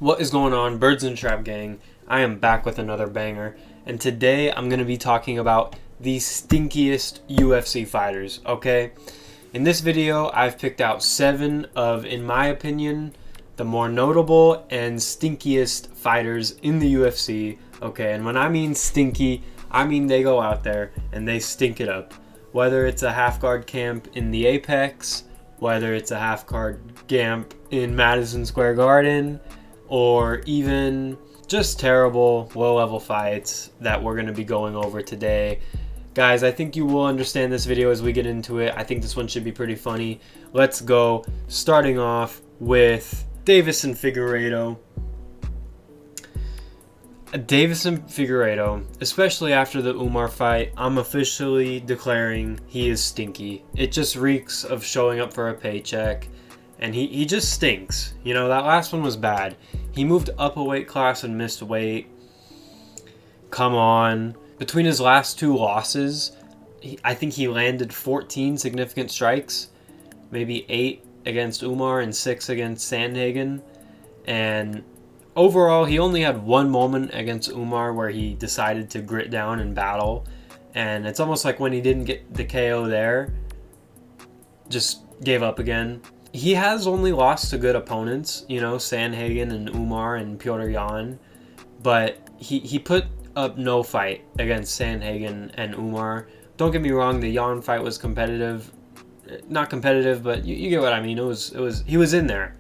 What is going on, Birdsinthetrap gang? I am back with another banger, and today I'm going to be talking about the stinkiest UFC fighters, okay? In this video, I've picked out 7 of, in my opinion, the more notable and stinkiest fighters in the UFC, okay? And when I mean stinky, I mean they go out there and they stink it up. Whether it's a half-guard camp in the Apex, whether it's a half-guard camp in Madison Square Garden, or even just terrible low-level fights that we're going to be going over today. Guys, I think you will understand this video as we get into it. I think this one should be pretty funny. Let's go. Starting off with Deiveson Figueiredo. Deiveson Figueiredo, especially after the Umar fight, I'm officially declaring he is stinky. It just reeks of showing up for a paycheck, and he just stinks. You know, that last one was bad. He moved up a weight class and missed weight. Come on. Between his last 2 losses, I think he landed 14 significant strikes, maybe 8 against Umar and 6 against Sandhagen, and overall, he only had 1 moment against Umar where he decided to grit down and battle. And it's almost like when he didn't get the KO there, just gave up again. He has only lost to good opponents, you know, Sandhagen and Umar and Petr Yan. But he put up no fight against Sandhagen and Umar. Don't get me wrong, the Yan fight was competitive. Not competitive, but you get what I mean. He was in there.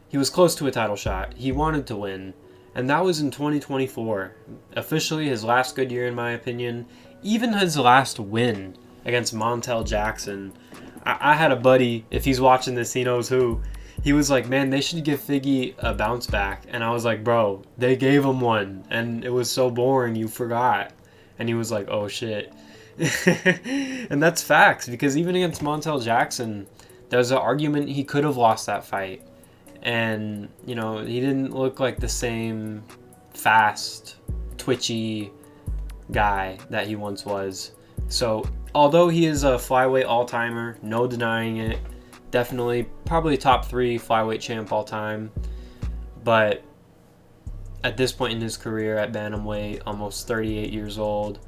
He was close to a title shot. He wanted to win. And that was in 2024. Officially his last good year, in my opinion. Even his last win against Montel Jackson. I had a buddy, if he's watching this, he knows who. He was like, man, they should give Figgy a bounce back. And I was like, bro, they gave him one. And it was so boring, you forgot. And he was like, oh, shit. And that's facts. Because even against Montel Jackson, there's an argument he could have lost that fight. And, you know, he didn't look like the same fast, twitchy guy that he once was. So, although he is a flyweight all-timer, no denying it, definitely probably top 3 flyweight champ all-time. But at this point in his career at bantamweight, almost 38 years old,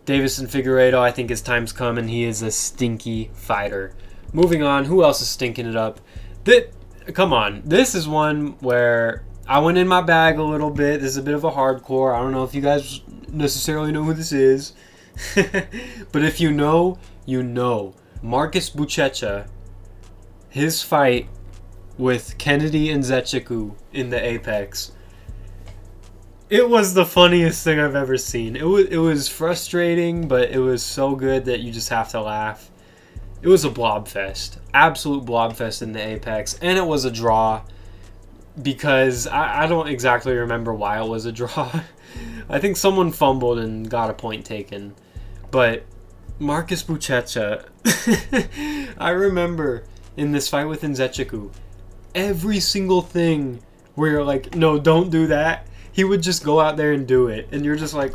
Deiveson Figueiredo, I think his time's come, and he is a stinky fighter. Moving on, who else is stinking it up? Come on, this is one where I went in my bag a little bit. This is a bit of a hardcore. I don't know if you guys necessarily know who this is. But if you know, you know. Marcus Buchecha, his fight with Kennedy and Shevchenko in the Apex. It was the funniest thing I've ever seen. It was frustrating, but it was so good that you just have to laugh. It was a blob fest. Absolute blob fest in the Apex. And it was a draw because I don't exactly remember why it was a draw. I think someone fumbled and got a point taken. But Marcus Buchecha, I remember in this fight with Nzechukwu, every single thing where you're like, no, don't do that, he would just go out there and do it. And you're just like,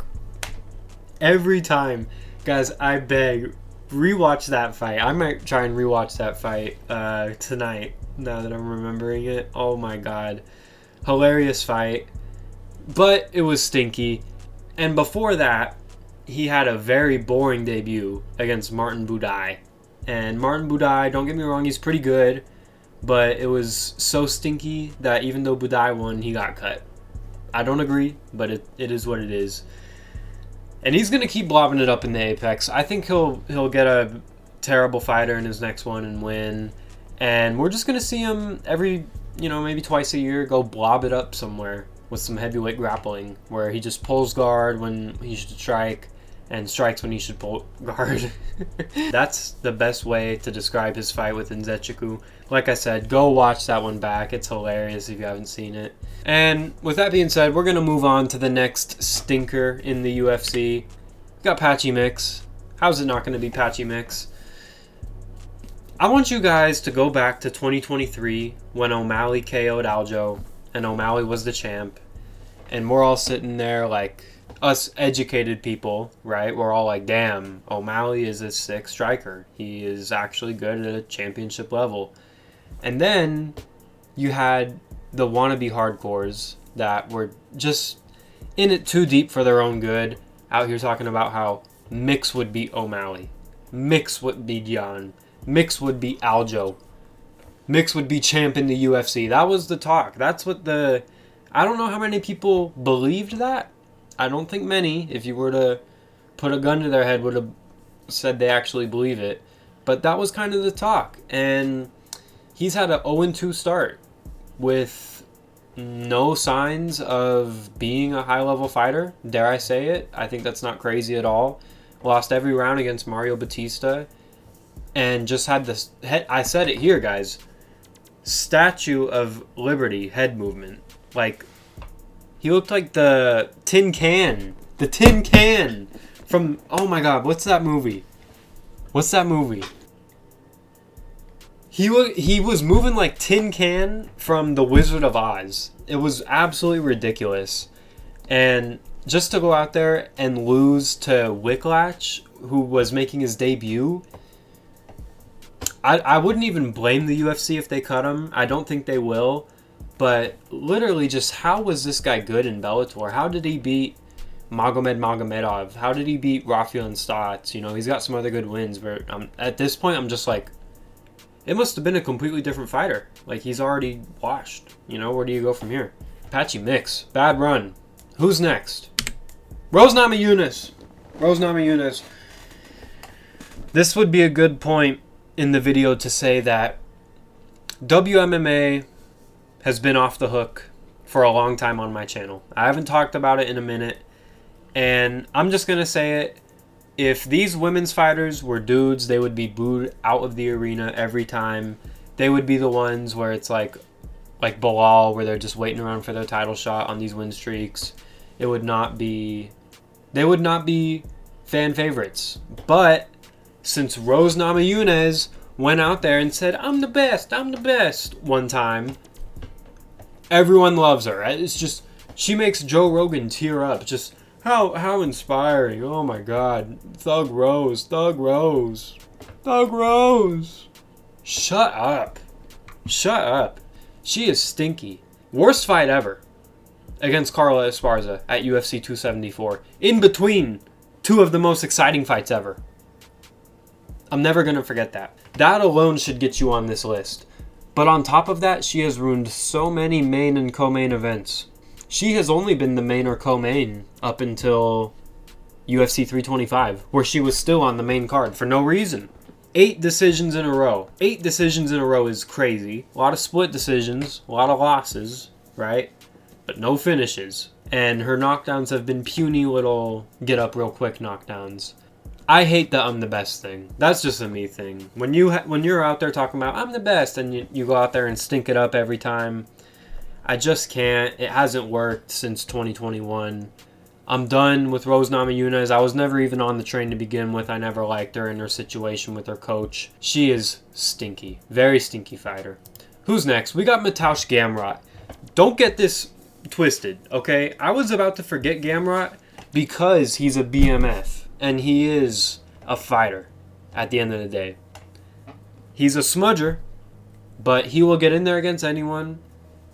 every time. Guys, I beg, rewatch that fight. I might try and rewatch that fight tonight, now that I'm remembering it. Oh my god. Hilarious fight. But it was stinky. And before that, he had a very boring debut against Martin Buday. And Martin Buday, don't get me wrong, he's pretty good, but it was so stinky that even though Buday won, he got cut. I don't agree, but it is what it is. And he's going to keep blobbing it up in the Apex. I think he'll get a terrible fighter in his next one and win. And we're just going to see him every, maybe twice a year go blob it up somewhere with some heavyweight grappling, where he just pulls guard when he should strike and strikes when he should pull guard. That's the best way to describe his fight with Nzechukwu. Like I said, go watch that one back. It's hilarious if you haven't seen it. And with that being said, we're going to move on to the next stinker in the UFC. We got Patchy Mix. How's it not going to be Patchy Mix? I want you guys to go back to 2023 when O'Malley KO'd Aljo and O'Malley was the champ. And we're all sitting there like, us educated people, right? We're all like, damn, O'Malley is a sick striker. He is actually good at a championship level. And then you had the wannabe hardcores that were just in it too deep for their own good, out here talking about how Mix would beat O'Malley, Mix would be Jan, Mix would be Aljo, Mix would be champ in the UFC. That was the talk. That's what the... I don't know how many people believed that. I don't think many, if you were to put a gun to their head, would have said they actually believe it. But that was kind of the talk. And he's had an 0-2 start with no signs of being a high-level fighter. Dare I say it? I think that's not crazy at all. Lost every round against Mario Batista. And just had this... I said it here, guys. Statue of Liberty head movement. Like, he looked like the tin can. The tin can from... Oh my god, what's that movie? What's that movie? He was moving like Tin Can from The Wizard of Oz. It was absolutely ridiculous. And just to go out there and lose to Wicklacz, who was making his debut... I wouldn't even blame the UFC if they cut him. I don't think they will. But literally just how was this guy good in Bellator? How did he beat Magomedov? How did he beat Rafael Stotts? You know, he's got some other good wins. But at this point, I'm just like, it must have been a completely different fighter. Like, he's already washed. You know, where do you go from here? Patchy Mix. Bad run. Who's next? Rose Namajunas. Rose Namajunas. This would be a good point in the video to say that WMMA has been off the hook for a long time on my channel. I haven't talked about it in a minute, and I'm just going to say it. If these women's fighters were dudes, they would be booed out of the arena every time. They would be the ones where it's like Bilal, where they're just waiting around for their title shot on these win streaks. It would not be... They would not be fan favorites. But since Rose Namajunas went out there and said, I'm the best, one time, everyone loves her. It's just, she makes Joe Rogan tear up. Just how inspiring. Oh my god. Thug Rose. Thug Rose. Thug Rose. Shut up. Shut up. She is stinky. Worst fight ever against Carla Esparza at UFC 274. In between two of the most exciting fights ever. I'm never going to forget that. That alone should get you on this list. But on top of that, she has ruined so many main and co-main events. She has only been the main or co-main up until UFC 325, where she was still on the main card for no reason. 8 decisions in a row. 8 decisions in a row is crazy. A lot of split decisions, a lot of losses, right? But no finishes. And her knockdowns have been puny little get up real quick knockdowns. I hate the I'm the best thing. That's just a me thing. When you're out there talking about I'm the best and you go out there and stink it up every time, I just can't. It hasn't worked since 2021. I'm done with Rose Namajunas. I was never even on the train to begin with. I never liked her in her situation with her coach. She is stinky. Very stinky fighter. Who's next? We got Mateusz Gamrot. Don't get this twisted, okay? I was about to forget Gamrot because he's a BMF. And he is a fighter at the end of the day. He's a smudger, but he will get in there against anyone.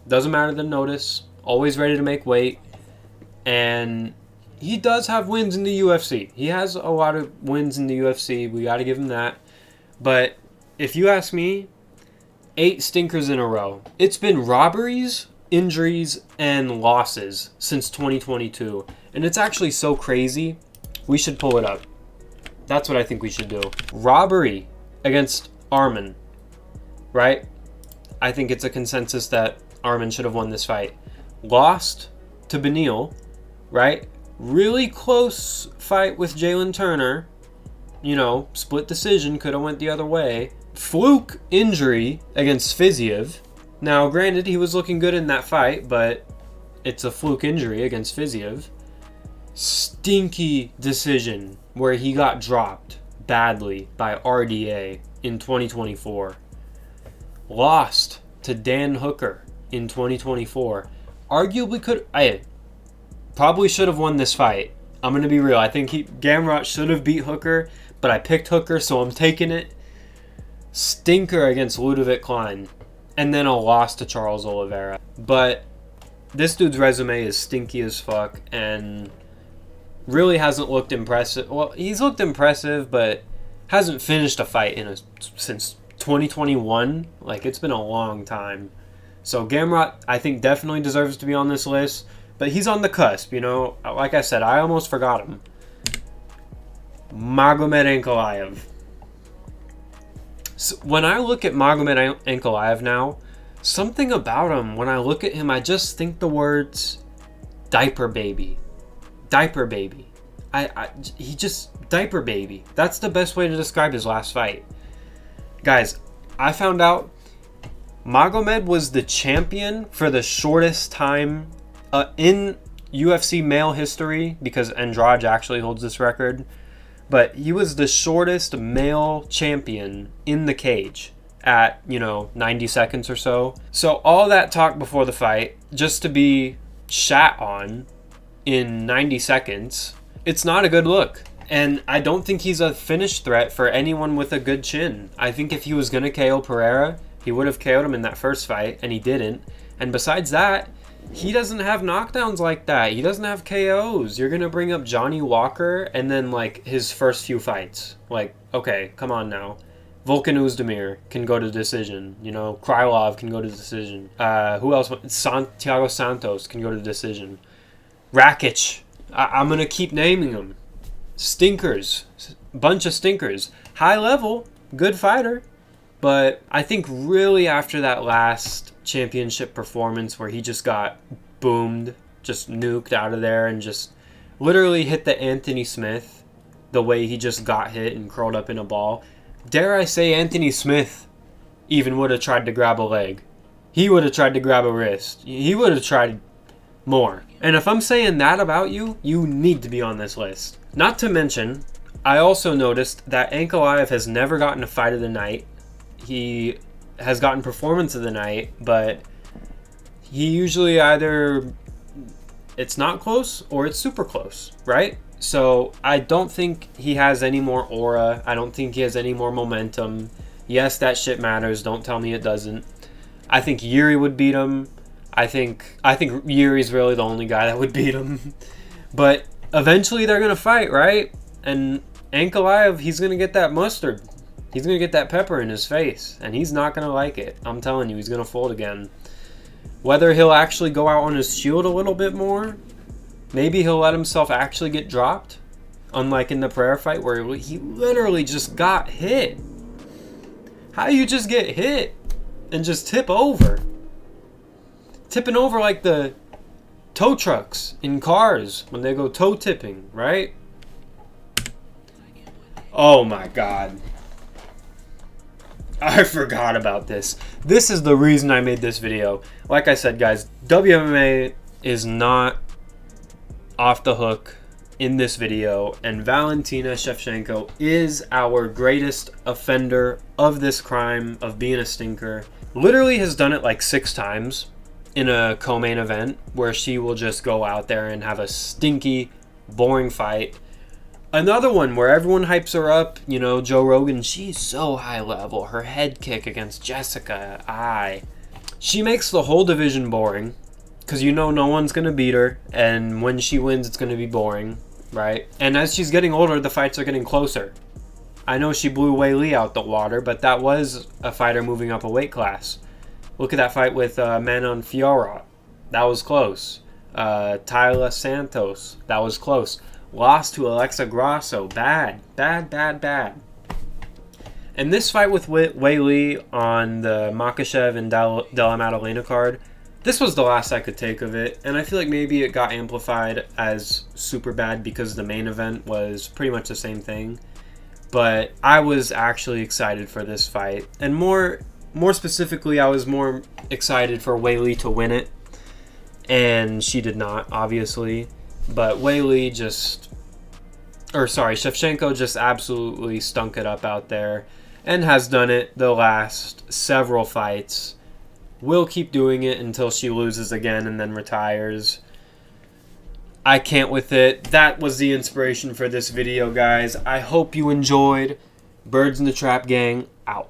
Doesn't matter the notice. Always ready to make weight. And he does have wins in the UFC. He has a lot of wins in the UFC. We got to give him that. But if you ask me, 8 stinkers in a row. It's been robberies, injuries, and losses since 2022. And it's actually so crazy. We should pull it up. That's what I think we should do. Robbery against Arman, right? I think it's a consensus that Arman should have won this fight. Lost to Beneil, right? Really close fight with Jalen Turner. You know, split decision, could have went the other way. Fluke injury against Fiziev. Now, granted, he was looking good in that fight, but it's a fluke injury against Fiziev. Stinky decision where he got dropped badly by RDA in 2024. Lost to Dan Hooker in 2024. Arguably probably should have won this fight. I'm going to be real. I think Gamrot should have beat Hooker, but I picked Hooker, so I'm taking it. Stinker against Ludovic Klein. And then a loss to Charles Oliveira. But this dude's resume is stinky as fuck and really hasn't looked impressive. Well, he's looked impressive, but hasn't finished a fight since 2021. Like, it's been a long time. So Gamrot, I think, definitely deserves to be on this list, but he's on the cusp, you know. Like I said, I almost forgot him. Magomed Ankalaev. So when I look at Magomed Ankalaev now, something about him, when I look at him, I just think the words diaper baby. Diaper baby. He just diaper baby. That's the best way to describe his last fight. Guys, I found out Magomed was the champion for the shortest time in UFC male history, because Andrade actually holds this record. But he was the shortest male champion in the cage at, 90 seconds or so. So all that talk before the fight, just to be shat on in 90 seconds, it's not a good look. And I don't think he's a finish threat for anyone with a good chin. I think if he was going to KO Pereira, he would have KO'd him in that first fight, and he didn't. And besides that, he doesn't have knockdowns like that. He doesn't have KOs. You're going to bring up Johnny Walker and then, his first few fights. Okay, come on now. Volkan Oezdemir can go to decision. Krylov can go to decision. Who else? Thiago Santos can go to decision. Rakic. I'm going to keep naming them. Stinkers. Bunch of stinkers. High level. Good fighter. But I think really after that last championship performance where he just got boomed, just nuked out of there and just literally hit the Anthony Smith the way he just got hit and curled up in a ball. Dare I say Anthony Smith even would have tried to grab a leg. He would have tried to grab a wrist. He would have tried more. And if I'm saying that about you, you need to be on this list. Not to mention, I also noticed that Ankalaev has never gotten a fight of the night. He has gotten performance of the night, but he usually either it's not close or it's super close, right? So I don't think he has any more aura. I don't think he has any more momentum. Yes, that shit matters. Don't tell me it doesn't. I think Yuri would beat him. I think Yuri's really the only guy that would beat him. But eventually they're going to fight, right? And Ankalaev, he's going to get that mustard. He's going to get that pepper in his face, and he's not going to like it. I'm telling you, he's going to fold again. Whether he'll actually go out on his shield a little bit more, maybe he'll let himself actually get dropped, unlike in the Pereira fight where he literally just got hit. How do you just get hit and just tip over? Tipping over like the tow trucks in cars when they go toe tipping, right? Oh my God. I forgot about this. This is the reason I made this video. Like I said, guys, WMMA is not off the hook in this video, and Valentina Shevchenko is our greatest offender of this crime of being a stinker. Literally has done it like 6 times in a co-main event where she will just go out there and have a stinky, boring fight. Another one where everyone hypes her up, Joe Rogan, she's so high level. Her head kick against Jessica, she makes the whole division boring because no one's going to beat her, and when she wins, it's going to be boring, right? And as she's getting older, the fights are getting closer. I know she blew Wei Li out the water, but that was a fighter moving up a weight class. Look at that fight with Manon Fiorot. That was close. Tyler Santos. That was close. Lost to Alexa Grasso. Bad. And this fight with Wei Li on the Makhachev and Della Maddalena card, this was the last I could take of it. And I feel like maybe it got amplified as super bad because the main event was pretty much the same thing. But I was actually excited for this fight. And more specifically, I was more excited for Wei Li to win it. And she did not, obviously. But Shevchenko just absolutely stunk it up out there and has done it the last several fights. Will keep doing it until she loses again and then retires. I can't with it. That was the inspiration for this video, guys. I hope you enjoyed. Birds in the Trap gang, out.